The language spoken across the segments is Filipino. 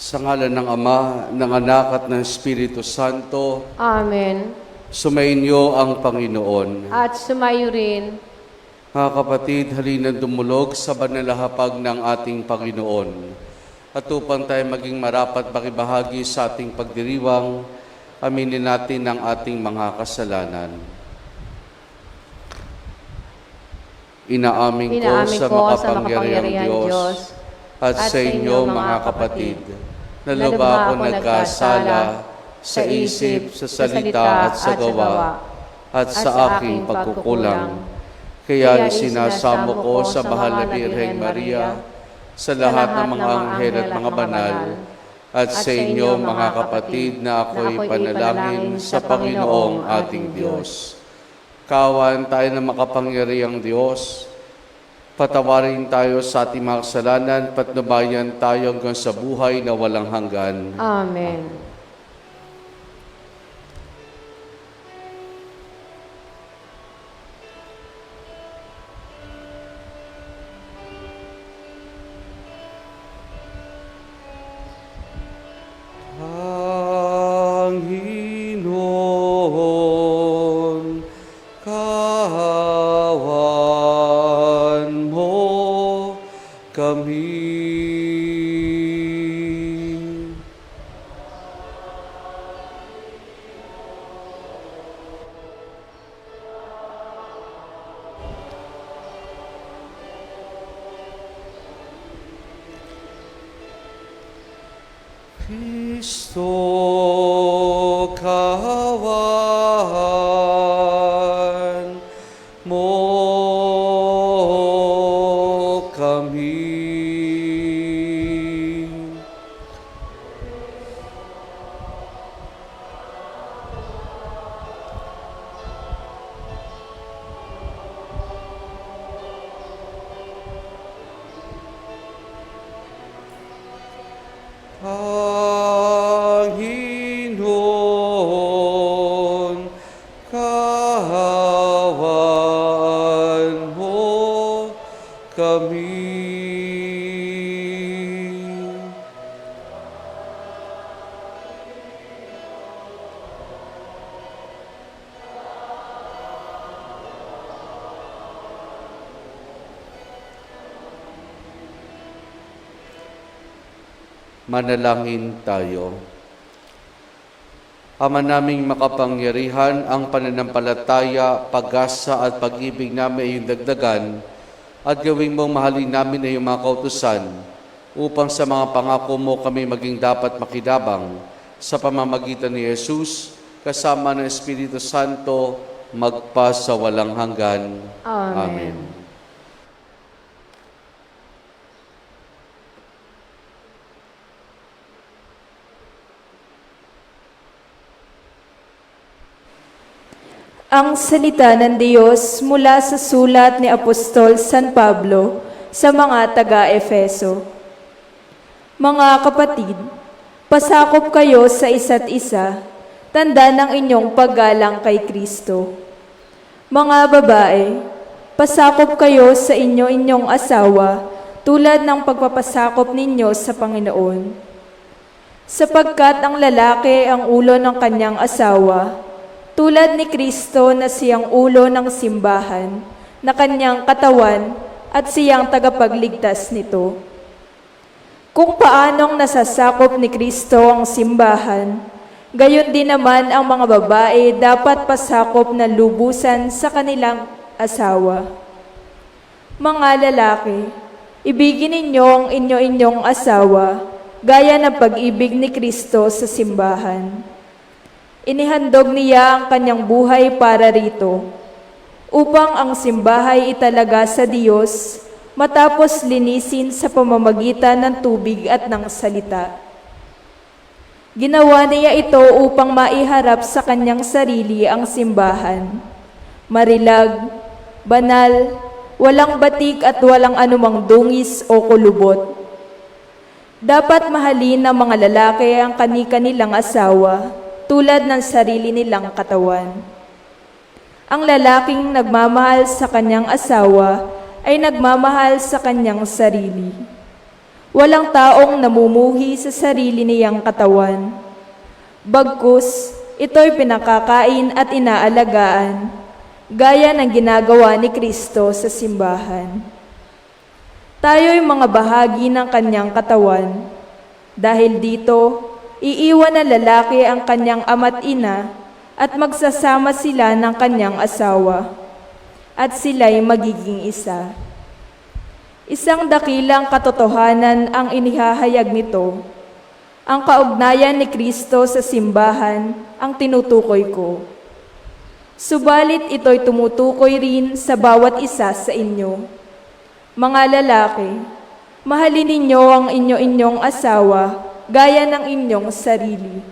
Sa ngalan ng Ama, ng Anak at ng Espiritu Santo, Amen. sumainyo ang Panginoon. At sumayo rin. Mga kapatid, halina't dumulog sa banalahapag ng ating Panginoon. At upang tayo maging marapat makibahagi sa ating pagdiriwang, aminin natin ang ating mga kasalanan. Inaamin ko sa makapangyarihang Diyos at sa inyo mga kapatid, na lubha ako nagkasala sa isip, sa salita at sa gawa, at sa aking pagkukulang. Kaya isinasamo ko sa mahal na Birheng Maria, sa lahat ng mga anghel at mga banal, at sa inyo mga kapatid na ako'y panalangin sa Panginoong ating Diyos. Kawan tayo ng makapangyarihang Diyos, patawarin tayo sa ating mga kasalanan, patnubayan tayo hanggang sa buhay na walang hanggan. Amen. Panginoon, kawan mo kami. Kristo, kawan mo kami. Panginoon, kawan mo kami. Manalangin tayo. Ama naming makapangyarihan, ang pananampalataya, pag-asa at pag-ibig namin ay iyong dagdagan at gawing mong mahalin namin ay iyong mga kautusan upang sa mga pangako mo kami maging dapat makidabang sa pamamagitan ni Jesus kasama ng Espiritu Santo magpa sa walang hanggan. Amen. Ang salita ng Diyos mula sa sulat ni Apostol San Pablo sa mga taga-Efeso. Mga kapatid, pasakop kayo sa isa't isa, tanda ng inyong paggalang kay Kristo. Mga babae, pasakop kayo sa inyong asawa tulad ng pagpapasakop ninyo sa Panginoon. Sapagkat ang lalaki ang ulo ng kanyang asawa, tulad ni Kristo na siyang ulo ng simbahan, na kanyang katawan at siyang tagapagligtas nito. Kung paanong nasasakop ni Kristo ang simbahan, gayon din naman ang mga babae dapat pasakop na lubusan sa kanilang asawa. Mga lalaki, ibigin ninyo ang inyo-inyong asawa, gaya ng pag-ibig ni Kristo sa simbahan. Inihandog niya ang kanyang buhay para rito, upang ang simbahay italaga sa Diyos, matapos linisin sa pamamagitan ng tubig at ng salita. Ginawa niya ito upang maiharap sa kanyang sarili ang simbahan, marilag, banal, walang batik at walang anumang dungis o kulubot. Dapat mahalin ng mga lalaki ang kani-kanilang asawa, tulad ng sarili nilang katawan. Ang lalaking nagmamahal sa kanyang asawa ay nagmamahal sa kanyang sarili. Walang taong namumuhi sa sarili niyang katawan. Bagkus, ito'y pinakakain at inaalagaan, gaya ng ginagawa ni Kristo sa simbahan. Tayo'y mga bahagi ng kanyang katawan. Dahil dito, iiwan ng lalaki ang kanyang ama't ina at magsasama sila ng kanyang asawa, at sila'y magiging isa. Isang dakilang katotohanan ang inihahayag nito. Ang kaugnayan ni Kristo sa simbahan ang tinutukoy ko. Subalit ito'y tumutukoy rin sa bawat isa sa inyo. Mga lalaki, mahalin ninyo ang inyo-inyong asawa gaya ng inyong sarili.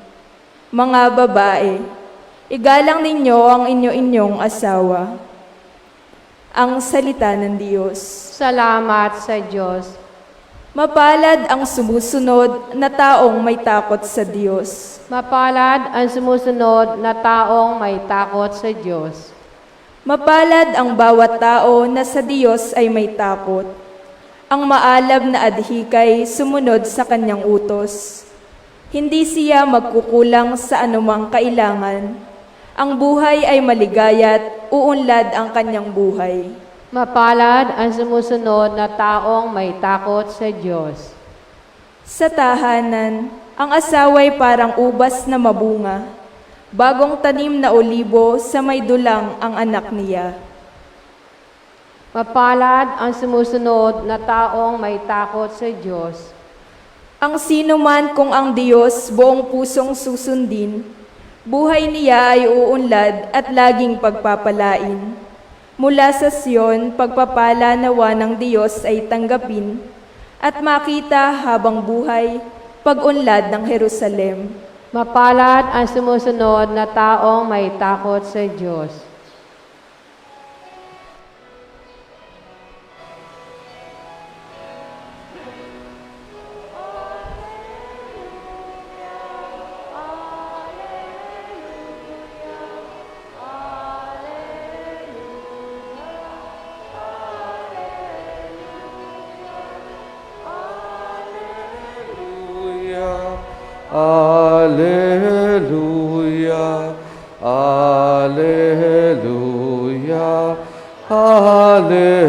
Mga babae, igalang ninyo ang inyo-inyong asawa. Ang salita ng Diyos. Salamat sa Diyos. Mapalad ang sumusunod na taong may takot sa Diyos. Mapalad ang sumusunod na taong may takot sa Diyos. Mapalad ang bawat tao na sa Diyos ay may takot. Ang maalab na adhikay sumunod sa kanyang utos. Hindi siya magkukulang sa anumang kailangan. Ang buhay ay maligaya't uunlad ang kanyang buhay. Mapalad ang sumusunod na taong may takot sa Diyos. Sa tahanan, ang asawa'y parang ubas na mabunga, bagong tanim na olibo sa may dulang ang anak niya. Mapalad ang sumusunod na taong may takot sa Diyos. Ang sino man kung ang Diyos buong pusong susundin, buhay niya ay uunlad at laging pagpapalain. Mula sa Sion, pagpapala nawa ng Diyos ay tanggapin at makita habang buhay pag-unlad ng Jerusalem. Mapalad ang sumusunod na taong may takot sa Diyos. Alleluia, alleluia, alleluia.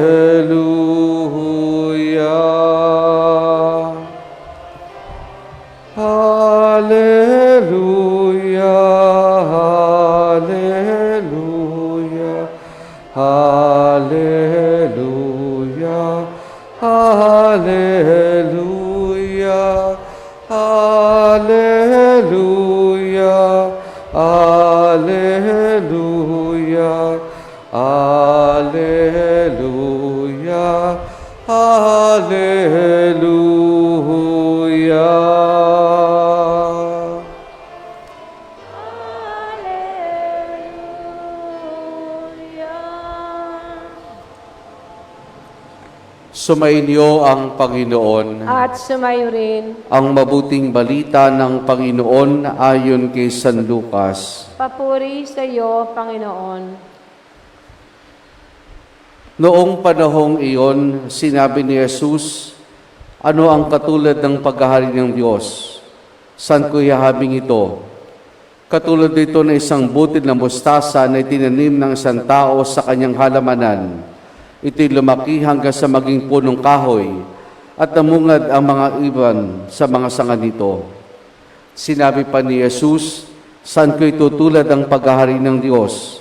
Alleluia, alleluia, alleluia, alleluia. Alleluia, alleluia, alleluia, alleluia. Sumainyo ang Panginoon. At sumayo rin, Ang mabuting balita ng Panginoon ayon kay San Lucas. papuri sa iyo, Panginoon. Noong panahong iyon, sinabi ni Jesus, ano ang katulad ng paghahari ng Diyos? Saan ko ihahabing ito? Katulad dito na isang butil na mustasa na itinanim ng isang tao sa kanyang halamanan. Ito'y lumaki hanggang sa maging punong kahoy at namungad ang mga iban sa mga sanga nito. Sinabi pa ni Jesus, saan ko itutulad ang paghahari ng Diyos?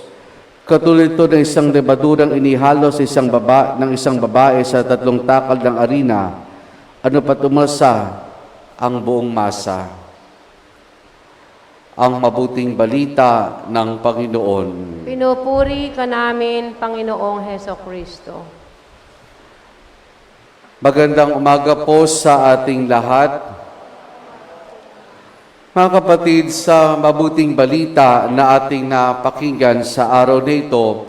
Katulad ito ng isang lebadurang inihalo sa isang babae sa 3 takal ng arina, ano pa tumasa ang buong masa. Ang mabuting balita ng Panginoon. Pinupuri ka namin, Panginoong Heso Kristo. Magandang umaga po sa ating lahat. Mga kapatid, sa mabuting balita na ating napakinggan sa araw na ito,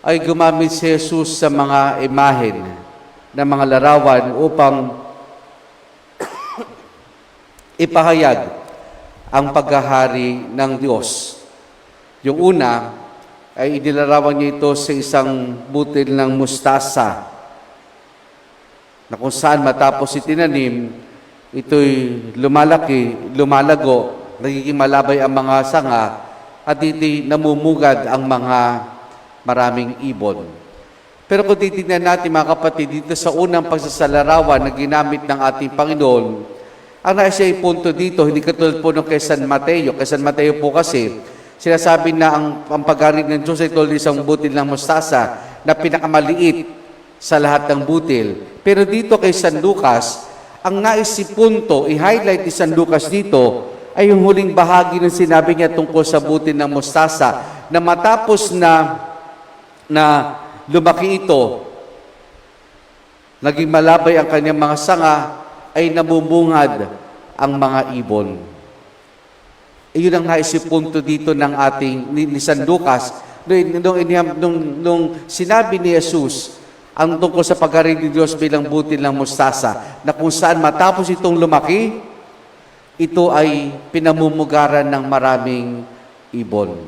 ay gumamit si Jesus sa mga imahen na mga larawan upang ipahayag ang paghahari ng Diyos. Yung una ay inilarawan niya ito sa isang butil ng mustasa. na kung saan matapos itinanim, ito'y lumalaki, lumalago, nagiging malabay ang mga sanga, at ito'y namumugad ang mga maraming ibon. Pero kung titignan natin mga kapatid, dito sa unang pagsasalarawan na ginamit ng ating Panginoon, ang nasa punto dito, hindi katulad po nung kay San Mateo. Kay San Mateo po kasi, sinasabi na ang pag-ari ng Diyos ay tulad isang butil ng mustasa na pinakamaliit sa lahat ng butil. Pero dito kay San Lucas, ang naisipunto, i-highlight ni San Lucas dito, ay yung huling bahagi ng sinabi niya tungkol sa butil ng mustasa, na matapos na lumaki ito, naging malabay ang kanyang mga sanga, ay namumungad ang mga ibon. Iyon ang naisipunto dito ng ating ni San Lucas nung sinabi ni Jesus ang tungkol sa pag-ari ni Diyos bilang butil ng mustasa, na kung saan matapos itong lumaki, ito ay pinamumugaran ng maraming ibon.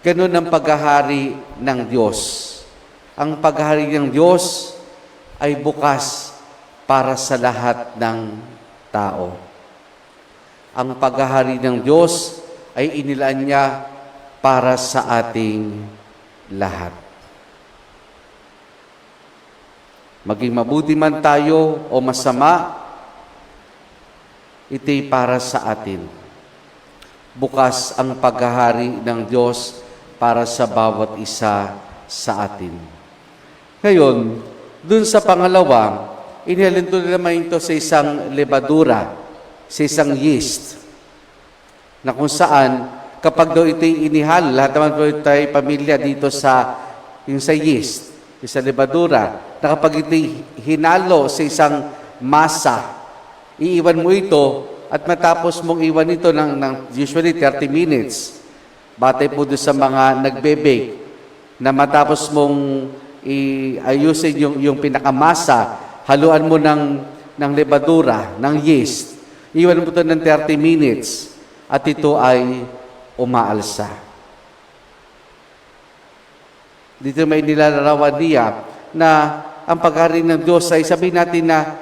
Ganun ang paghahari ng Diyos. Ang paghahari ng Diyos ay bukas para sa lahat ng tao. Ang paghahari ng Diyos ay inilaan niya para sa ating lahat. Maging mabuti man tayo o masama, ito'y para sa atin. Bukas ang paghahari ng Diyos para sa bawat isa sa atin. Ngayon, dun sa pangalawa, inihalin naman ito sa isang lebadura, sa isang yeast, na kung saan, kapag daw ito'y inihal, lahat naman po tayo pamilya dito sa yeast, sa lebadura, na kapag ito'y hinalo sa isang masa, iiwan mo ito, at matapos mong iwan ito ng usually 30 minutes, batay po doon sa mga nagbe-bake, na matapos mong ayusin yung pinakamasa, haluan mo ng lebadura, ng yeast. Iwan mo ito ng 30 minutes at ito ay umaalsa. Dito may nilalarawan niya na ang paghari ng Diyos ay sabihin natin na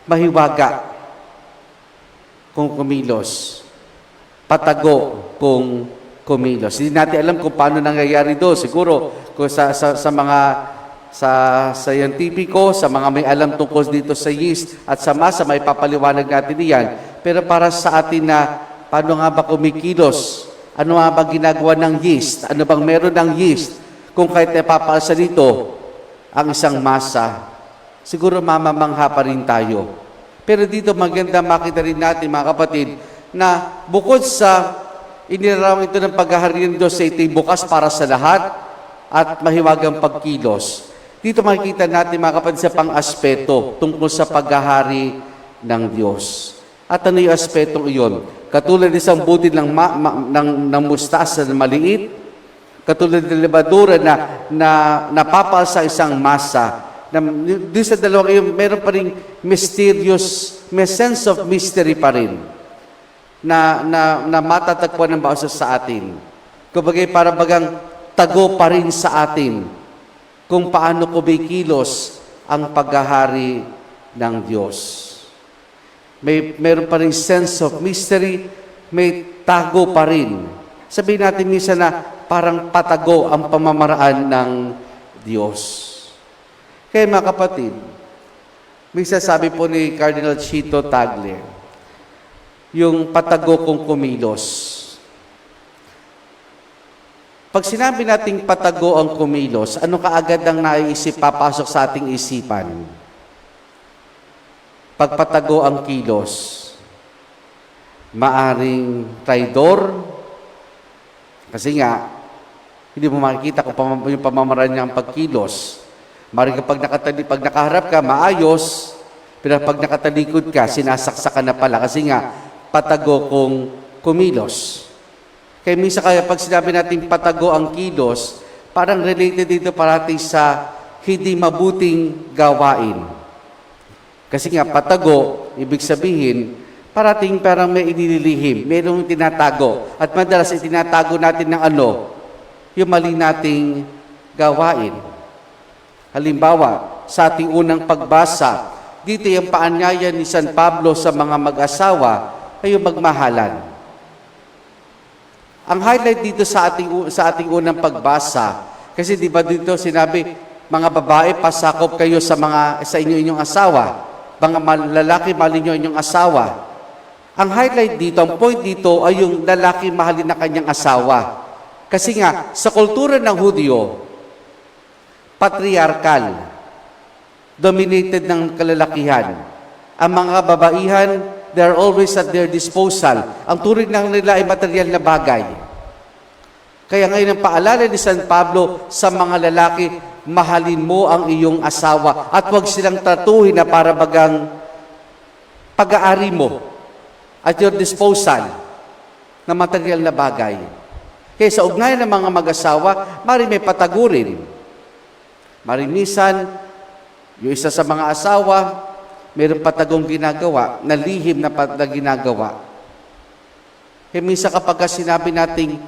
mahiwaga kung kumilos. Patago kung kumilos. Hindi natin alam kung paano nangyayari doon. Siguro kung sa mga sa scientifico, sa mga may alam tungkol dito sa yeast at sa masa, may papaliwanag natin iyan. Pero para sa atin na paano nga ba kumikilos? Ano nga ba ginagawa ng yeast? Ano bang meron ng yeast? Kung kahit napapaalsa dito ang isang masa, siguro mamamangha pa rin tayo. Pero dito maganda makita rin natin mga kapatid na bukod sa inilarawan ito ng paghahari ng Diyos sa ito'y bukas para sa lahat at mahiwagang pagkilos. Dito makikita natin mga kapatid sa pang-aspeto tungkol sa paghahari ng Diyos. At ano yung aspetong iyon? Katulad ng isang butil ng mustasa na maliit, katulad ng lebadura na napapal sa isang masa. Doon sa dalawang iyon, meron pa rin mysterious, may sense of mystery pa rin na matatagpuan ng bawat sa atin. Kumbaga para bagang tago pa rin sa atin kung paano kumikilos ang paghahari ng Diyos. Meron pa rin sense of mystery, may tago pa rin. Sabihin natin minsan na parang patago ang pamamaraan ng Diyos. Kaya mga kapatid, may sasabi po ni Cardinal Chito Tagle, yung patago kung kumilos. Pag sinabi nating patago ang kumilos, ano kaagad ang naiisip papasok sa ating isipan? Pagpatago ang kilos, maaring traidor, kasi nga, hindi mo makikita kung yung pamamaraan niya ang pagkilos. Maring kapag nakaharap ka, maayos, pero pag nakatalikod ka, sinasaksak ka na pala, kasi nga, patago kung kumilos. Kaya minsan kaya pag sinabi natin patago ang kilos, parang related dito parati sa hindi mabuting gawain. Kasi nga patago, ibig sabihin, parating parang may inililihim, mayroong tinatago. At madalas itinatago natin ng ano, yung mali nating gawain. Halimbawa, sa ating unang pagbasa dito yung paanyaya ni San Pablo sa mga mag-asawa ay yung magmahalan. Ang highlight dito sa ating unang pagbasa, kasi di ba dito sinabi, mga babae, pasakop kayo sa inyong asawa. Mga lalaki, mahalin nyo inyong asawa. Ang highlight dito, ang point dito ay yung lalaki mahalin na kanyang asawa. Kasi nga, sa kultura ng Hudyo, patriarkal, dominated ng kalalakihan. Ang mga babaihan, they're always at their disposal. Ang turing ng nila ay material na bagay. Kaya ngayon ang paalala ni San Pablo sa mga lalaki, mahalin mo ang iyong asawa at huwag silang tratuhin na para bagang pag-aari mo at your disposal na material na bagay. Kaya sa ugnayan ng mga mag-asawa, may patagurin. Marinisan, yung isa sa mga asawa, mayroong patagong ginagawa, na lihim na ginagawa. Kaya minsan kapag sinabi nating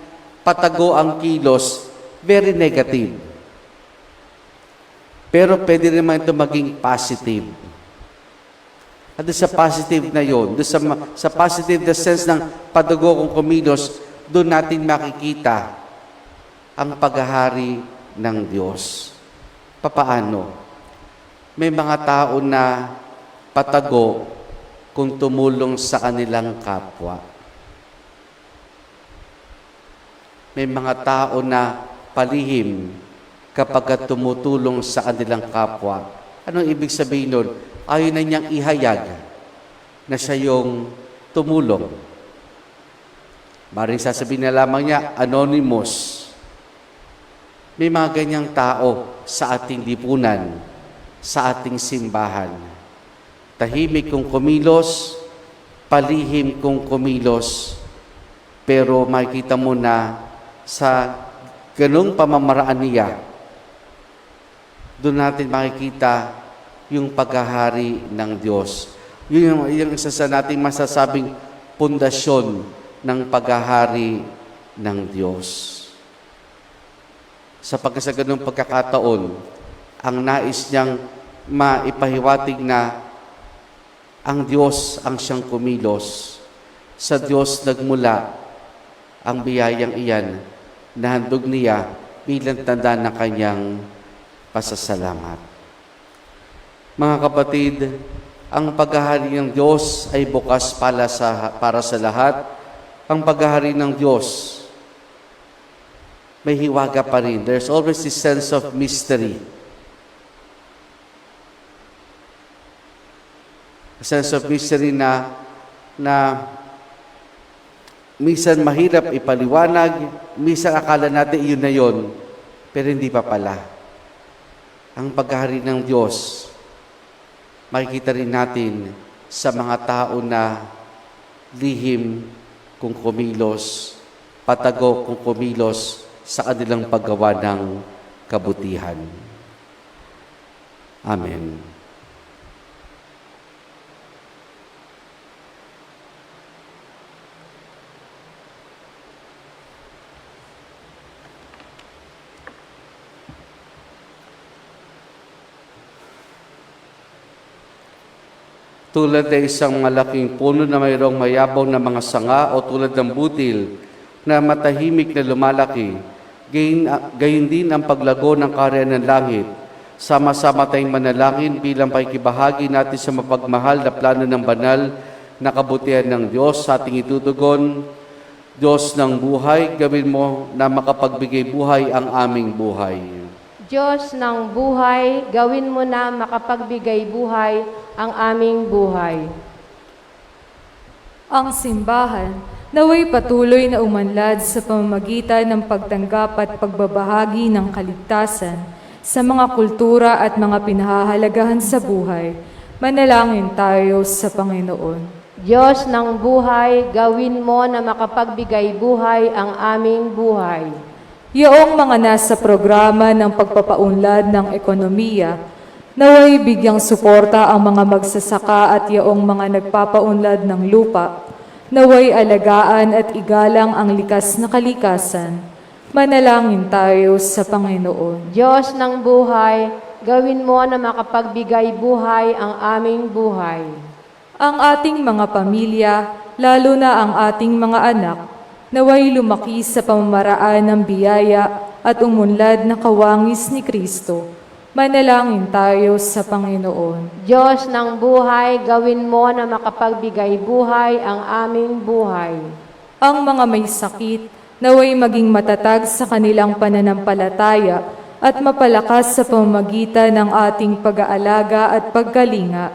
patago ang kilos, very negative. Pero pwede naman ito maging positive. At sa positive na yon, sa positive na sense ng patago kung kumilos, doon natin makikita ang paghahari ng Diyos. Papaano? May mga tao na patago kung tumulong sa kanilang kapwa. May mga tao na palihim kapag tumutulong sa kanilang kapwa. Anong ibig sabihin nun? Ayaw na niyang ihayag na siya yung tumulong. Maring sasabihin na lamang niya, anonymous. May mga ganyang tao sa ating lipunan, sa ating simbahan. Tahimik kung kumilos, palihim kung kumilos, pero makikita mo na sa ganung pamamaraan niya, doon natin makikita yung paghahari ng Diyos. Yun yung isa sa nating masasabing pundasyon ng paghahari ng Diyos. Sa ganung pagkakataon, ang nais niyang maipahiwatig na ang Diyos ang siyang kumilos. Sa Diyos nagmula ang biyayang iyan na handog niya bilang tanda ng kanyang pasasalamat. Mga kapatid, ang paghahari ng Diyos ay bukas para sa lahat. Ang paghahari ng Diyos, may hiwaga pa rin. There's always this sense of mystery. A sense of mystery na minsan mahirap ipaliwanag, minsan akala natin yun na yun, pero hindi pa pala. Ang paghahari ng Diyos, makikita rin natin sa mga tao na lihim kung kumilos, patago kung kumilos sa kanilang paggawa ng kabutihan. Amen. Tulad ng isang malaking puno na mayroong mayabaw na mga sanga o tulad ng butil na matahimik na lumalaki, gayon din ang paglago ng karya ng langit. Sama-sama tayong manalangin bilang pakikibahagi natin sa mapagmahal na plano ng banal na kabutihan ng Diyos sa ating itutugon. Diyos ng buhay, gawin mo na makapagbigay buhay ang aming buhay. Diyos ng buhay, gawin mo na makapagbigay buhay ang aming buhay. Ang simbahan naway patuloy na umanlad sa pamamagitan ng pagtanggap at pagbabahagi ng kaligtasan sa mga kultura at mga pinahahalagahan sa buhay. Manalangin tayo sa Panginoon. Diyos ng buhay, gawin mo na makapagbigay buhay ang aming buhay. Yaong mga nasa programa ng pagpapaunlad ng ekonomiya, naway bigyang suporta ang mga magsasaka at yaong mga nagpapaunlad ng lupa, naway alagaan at igalang ang likas na kalikasan. Manalangin tayo sa Panginoon. Diyos ng buhay, Gawin mo na makapagbigay buhay ang aming buhay. Ang ating mga pamilya, lalo na ang ating mga anak, naway lumaki sa pamamaraan ng biyaya at umunlad na kawangis ni Kristo. Manalangin tayo sa Panginoon. Diyos ng buhay, gawin mo na makapagbigay buhay ang aming buhay. Ang mga may sakit, naway maging matatag sa kanilang pananampalataya at mapalakas sa pamamagitan ng ating pag-aalaga at pagkalinga.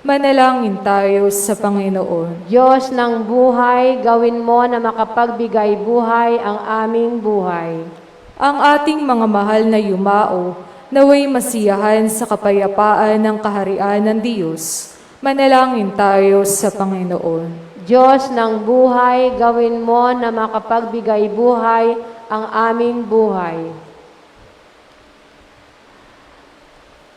Manalangin tayo sa Panginoon. Diyos ng buhay, gawin mo na makapagbigay buhay ang aming buhay. Ang ating mga mahal na yumao, naway masiyahan sa kapayapaan ng kaharian ng Diyos. Manalangin tayo sa Panginoon. Diyos ng buhay, gawin mo na makapagbigay buhay ang aming buhay.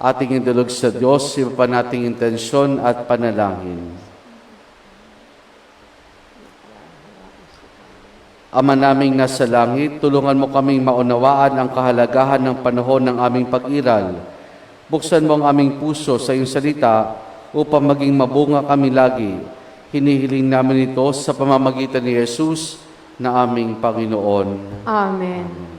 Ating indulog sa Diyos, iba pa nating intensyon at panalangin. Ama naming nasa langit, tulungan mo kaming maunawaan ang kahalagahan ng panahon ng aming pag-iral. Buksan mo ang aming puso sa iyong salita upang maging mabunga kami lagi. Hinihiling namin ito sa pamamagitan ni Jesus na aming Panginoon. Amen.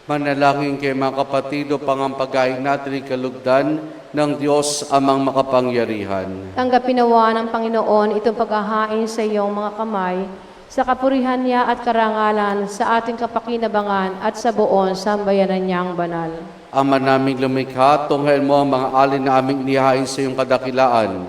Manalangin kay mga kapatid upang ang pagkain natin ay kalugdan ng Diyos amang makapangyarihan. Tanggapin nawa ng Panginoon itong paghahain sa iyong mga kamay, sa kapurihan niya at karangalan, sa ating kapakinabangan at sa buong sambayanan niyang banal. Ama naming lumikha, tunghayin mo ang mga alin na aming inihain sa iyong kadakilaan,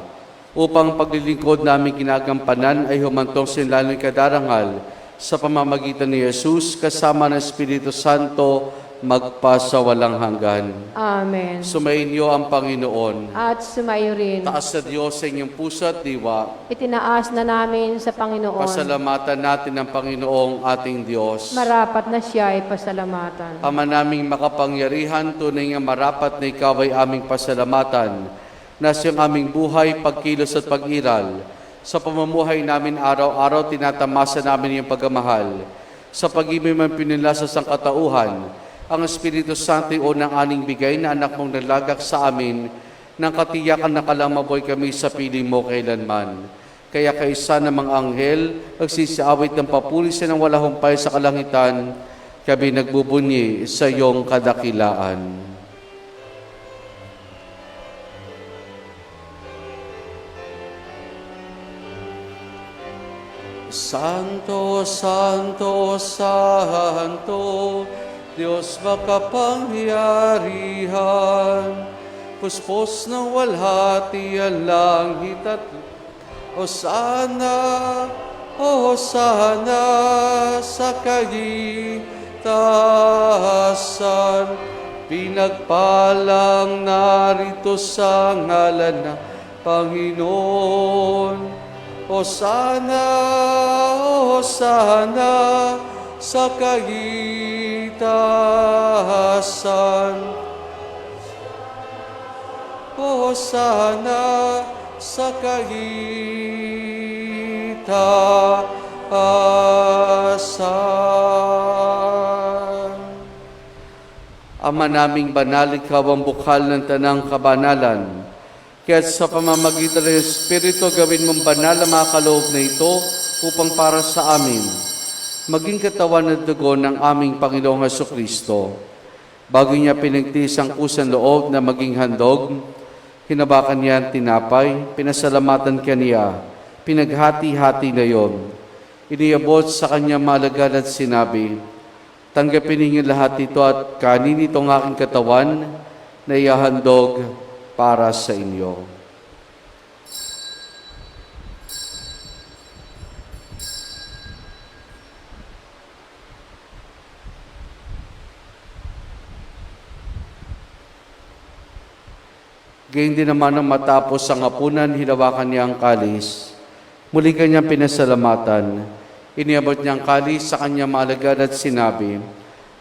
upang paglilingkod namin ginagampanan ay humantong sinlalo'y kadarangal, sa pamamagitan ni Jesus, kasama ng Espiritu Santo, magpasawalang hanggan. Amen. Sumainyo ang Panginoon. At sumayo rin. Taas sa Diyos sa inyong puso at diwa. Itinaas na namin sa Panginoon. Pasalamatan natin ang Panginoong ating Diyos. Marapat na siya ay pasalamatan. Ama naming makapangyarihan, tunay nga marapat na ikaw ay aming pasalamatan, na siyang aming buhay, pagkilos at pag-iral. Sa pamumuhay namin araw-araw, tinatamasa namin iyong pagmamahal. Sa pag-ibig man pinila sa sangkatauhan, ang Espiritu Santo ay unang aning bigay na anak mong nalagak sa amin, nang katiyakan na kalamaboy kami sa piling mo kailanman. Kaya kaisa ng mga anghel, nagsisiawit ng papulisan ng walang humpay sa kalangitan, kami nagbubunyi sa iyong kadakilaan. Santo, Santo, Santo, Diyos makapangyarihan, puspos ng walhati ang langit at Hosana, Hosana sa kaigtasan, pinagpalang narito sa ngalan ng Panginoon. Hosana, Hosana sa kaigtasan. Hosana sa kaitaasan. Ama naming banal, ikaw ang bukal ng tanang kabanalan. Kaya sa pamamagitan ng Espiritu, gawin mong banal ang mga kaloob na ito upang para sa amin maging katawan at dugo ng aming Panginoong Hesukristo. Bago niya pinagtiis ang kusang loob na maging handog, hinabakan niya ang tinapay, pinasalamatan kaniya, pinaghati-hati na yon. Iniabot sa kanya malagan at sinabi, tanggapin ninyo lahat ito at kanin itong aking katawan na ihahandog para sa inyo. Gayun din naman nang matapos ang hapunan, hinawakan niya ang kalis. Muli kanyang pinasalamatan. Iniabot niya ang kalis sa kanyang maalagad at sinabi,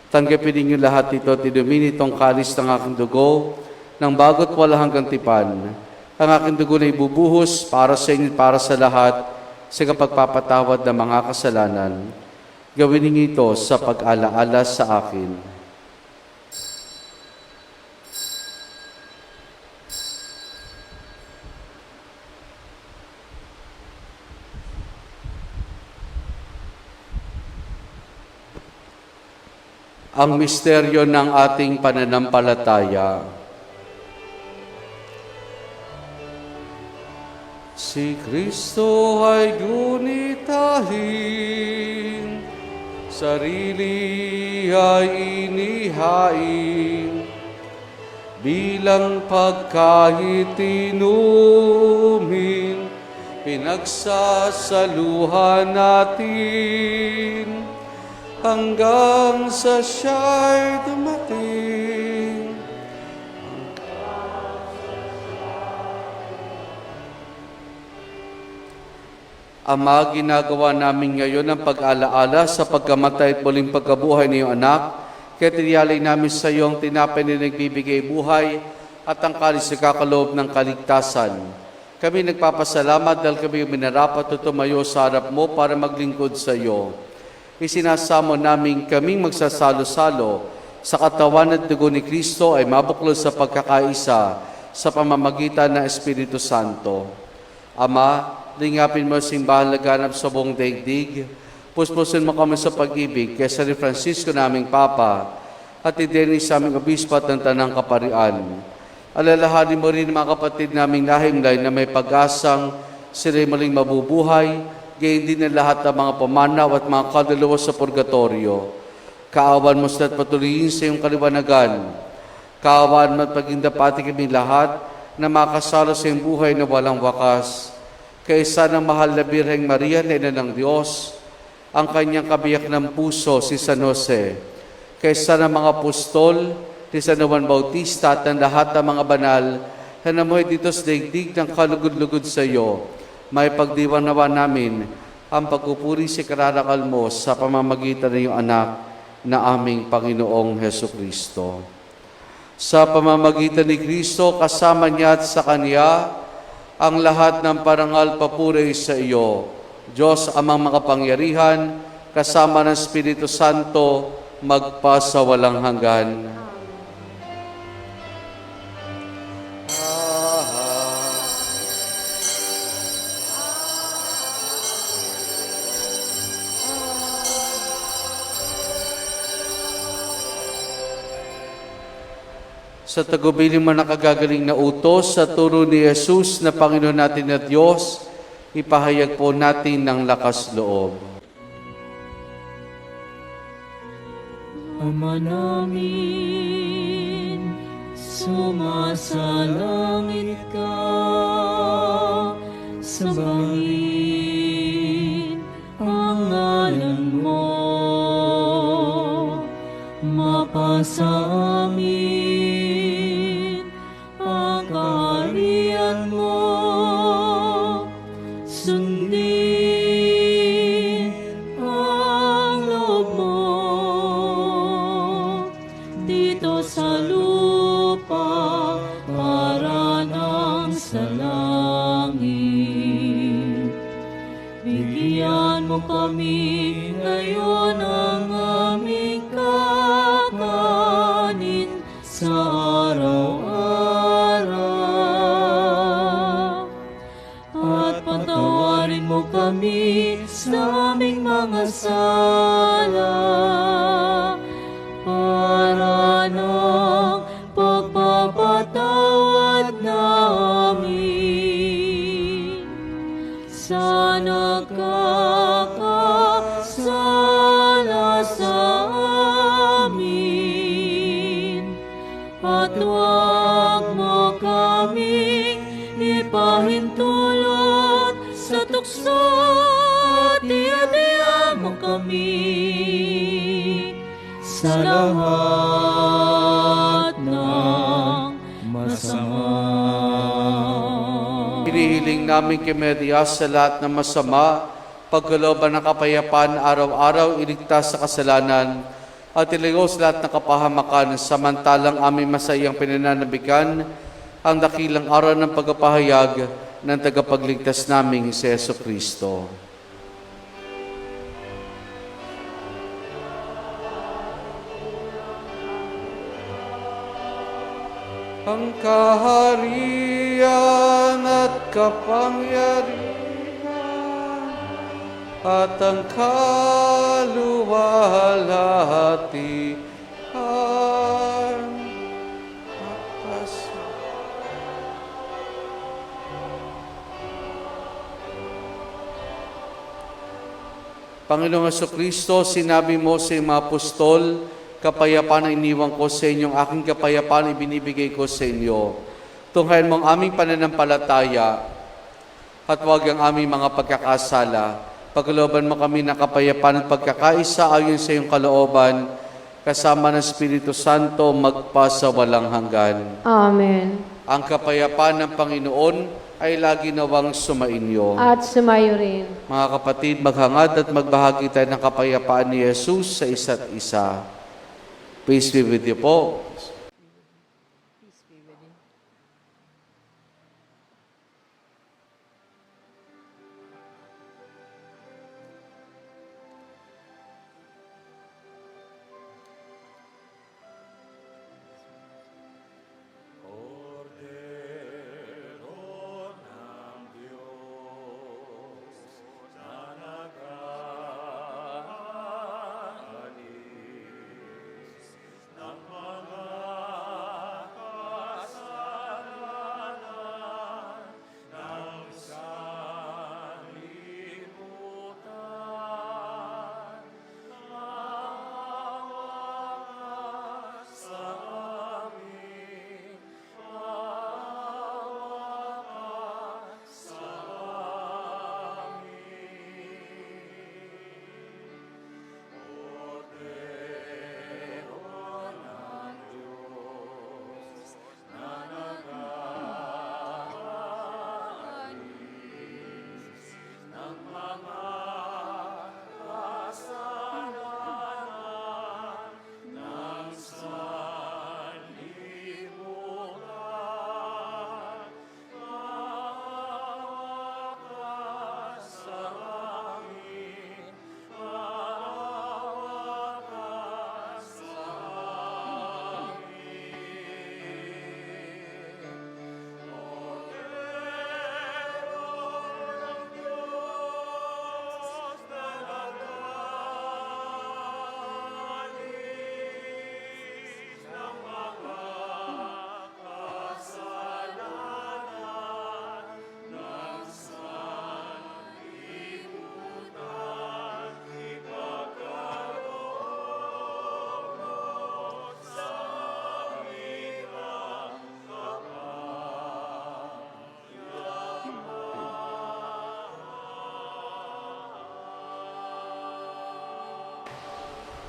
tanggapin ninyo lahat ito at inumin itong kalis ng aking dugo ng bago't wala hanggang tipan. Ang aking dugo na ibubuhos para sa inyo para sa lahat sa kapagpapatawad ng mga kasalanan. Gawin ninyo ito sa pag-alaala sa akin. Ang misteryo ng ating pananampalataya. Si Kristo ay gunitahin, sarili ay inihain, bilang pagkain inumin, pinagsasaluhan natin, hanggang sa siya'y dumating. Ama, ginagawa namin ngayon ang pag-alaala sa pagkamatay at muling pagkabuhay ng iyong anak, kaya tiniyalay namin sa iyo ang tinapay na nagbibigay buhay at ang kalis na kakaloob ng kaligtasan. Kami nagpapasalamat dahil kami minarapat at tumayo sa harap mo para maglingkod sa iyo. Isinasamo namin kaming magsasalo-salo sa katawan at dugo ni Kristo ay mabuklod sa pagkakaisa sa pamamagitan ng Espiritu Santo. Ama, lingapin mo ang simbahan laganap sa buong daigdig, puspusin mo kami sa pag-ibig kay San Francisco naming Papa at idini sa aming obispo at ng Tanang Kaparian. Alalahanin mo rin mga kapatid naming lahimlay na may pag-asang sila'y muling mabubuhay, gayon din ang lahat ng mga pamanaw at mga kaluluwa sa purgatorio. Kaawan mo sila at patuloyin sa iyong kaliwanagan. Kaawan mo at paging dapati kami lahat na makasalo sa iyong buhay na walang wakas. Kaysa ng mahal na Birheng Maria na Ina ng Diyos, ang kanyang kabiyak ng puso si San Jose. Kaysa ng mga apostol, si San Juan Bautista at ang lahat ng mga banal na namuhay dito sa daigdig ng kalugod-lugod sa iyo, may pagdiwang nawa namin ang pagpupuri si kararakal mo sa pamamagitan ng iyong anak na aming Panginoong Hesukristo. Sa pamamagitan ni Kristo, kasama niya at sa Kanya, ang lahat ng parangal papuri sa iyo, Diyos amang makapangyarihan, kasama ng Espiritu Santo, magpasawalang hanggan. Sa tagubilin mo nakagagaling na utos sa turo ni Jesus na Panginoon natin at Diyos, ipahayag po natin ng lakas loob. Ama namin, sumasalangit ka, sambahin ang ngalan mo, mapasa amin ang kaharian mo, sundin ang loob mo dito sa lupa para mo kami ngayon ang aming kakanin sa araw-araw. At patawarin mo kami sa aming mga sala para ng pagpapatawad namin sa nagkakasala sa amin. At huwag mo kaming ipahintulot sa tukso at iadya mo kami sa lahat ng masama. Hinihiling namin kay Maria sa lahat ng masama, pagkalooban ng kapayapaan araw-araw, iligtas sa kasalanan, at ilayo sa lahat ng kapahamakan, samantalang aming masayang pinananabikan ang dakilang araw ng pagpapahayag ng tagapagligtas naming si Jesucristo. Ang kaharian at kapangyarihan at ang kaluwalhatian Panginoong Jesucristo, sinabi mo sa iyong mga apostol, kapayapaan ang iniwan ko sa inyong aking kapayapaan ibinibigay ko sa inyo. Tunghayan mo ang aming pananampalataya at huwag ang aming mga pagkakasala. Pagkalooban mo kami ng kapayapaan at pagkakaisa ayon sa iyong kalooban, kasama ng Espiritu Santo magpasa walang hanggan. Amen. Ang kapayapaan ng Panginoon ay lagi nawang sumainyo. At sumayo rin. Mga kapatid, maghangad at magbahagi tayo ng kapayapaan ni Jesus sa isa't isa. Peace be with you po.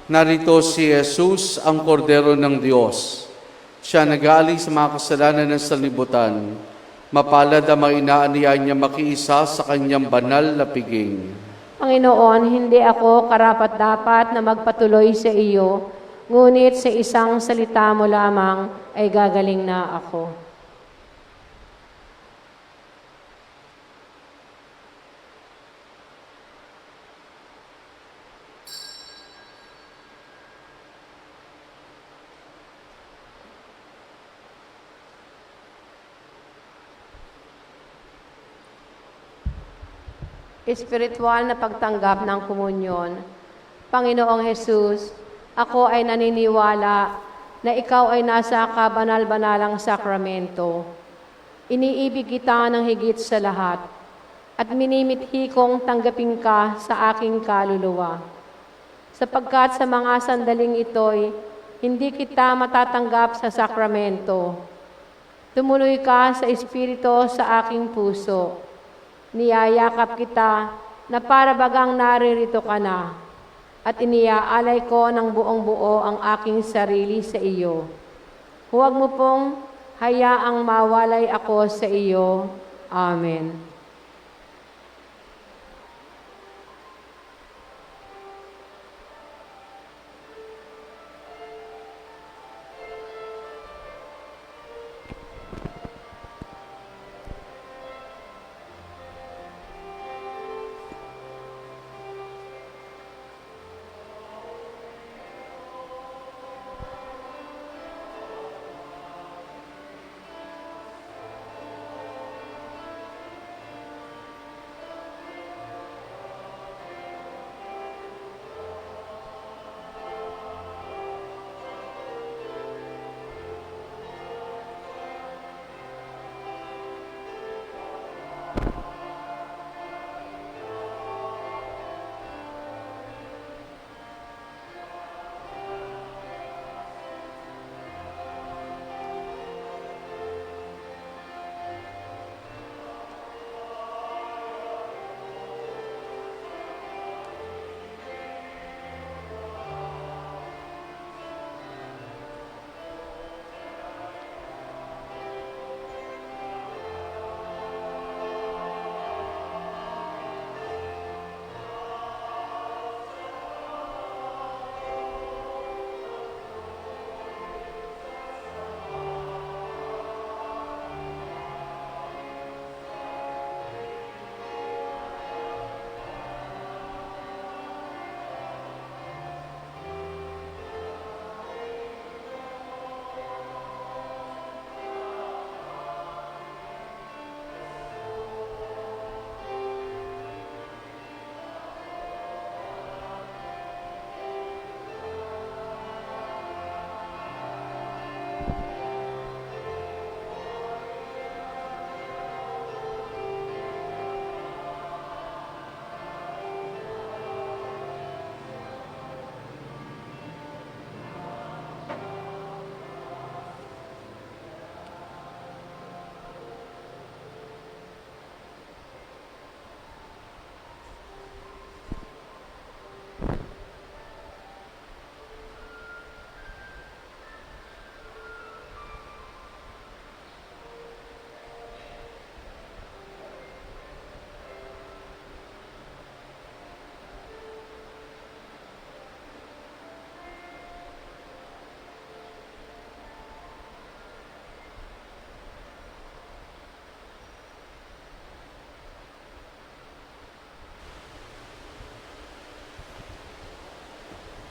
Narito si Jesus, ang kordero ng Diyos. Siya nag-aalis sa mga kasalanan ng sanlibutan. Mapalad ang mga inaaniya niya makiisa sa kanyang banal na piging. Panginoon, hindi ako karapat-dapat na magpatuloy sa iyo, ngunit sa isang salita mo lamang ay gagaling na ako. espiritual na pagtanggap ng komunyon. Panginoong Jesus, ako ay naniniwala na ikaw ay nasa kabanal-banalang sakramento. Iniibig kita ng higit sa lahat at minimithi kong tanggapin ka sa aking kaluluwa. Sapagkat sa mga sandaling ito'y hindi kita matatanggap sa sakramento. Tumuloy ka sa Espiritu sa aking puso. Niyayakap kita na para bagang naririto ka na at iniaalay ko ng buong buo ang aking sarili sa iyo. Huwag mo pong hayaang mawalay ako sa iyo. Amen.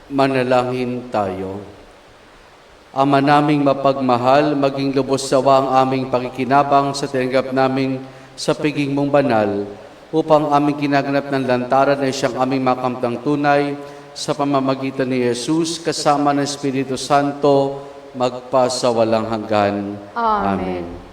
Manalangin tayo. Ama naming mapagmahal, maging lubos sawa ang aming pakikinabang sa tinanggap namin sa piging mong banal, upang aming kinaganap ng lantaran na siyang aming makamtang tunay sa pamamagitan ni Jesus kasama ng Espiritu Santo, magpasawalang hanggan. Amen.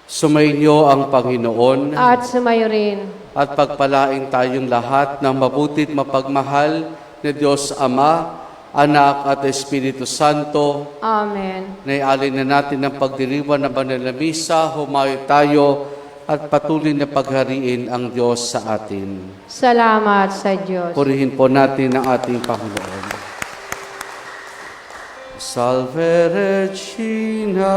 Sumainyo ang Panginoon At sumayo rin. at pagpalain tayong lahat ng mabutit mapagmahal na Diyos Ama, Anak at Espiritu Santo. Amen. Naialin na natin ang pagdiriwan ng banal na misa, humayo tayo at patuloy na paghariin ang Diyos sa atin. Salamat sa Diyos. Purihin po natin ang ating Panginoon. Salve Regina,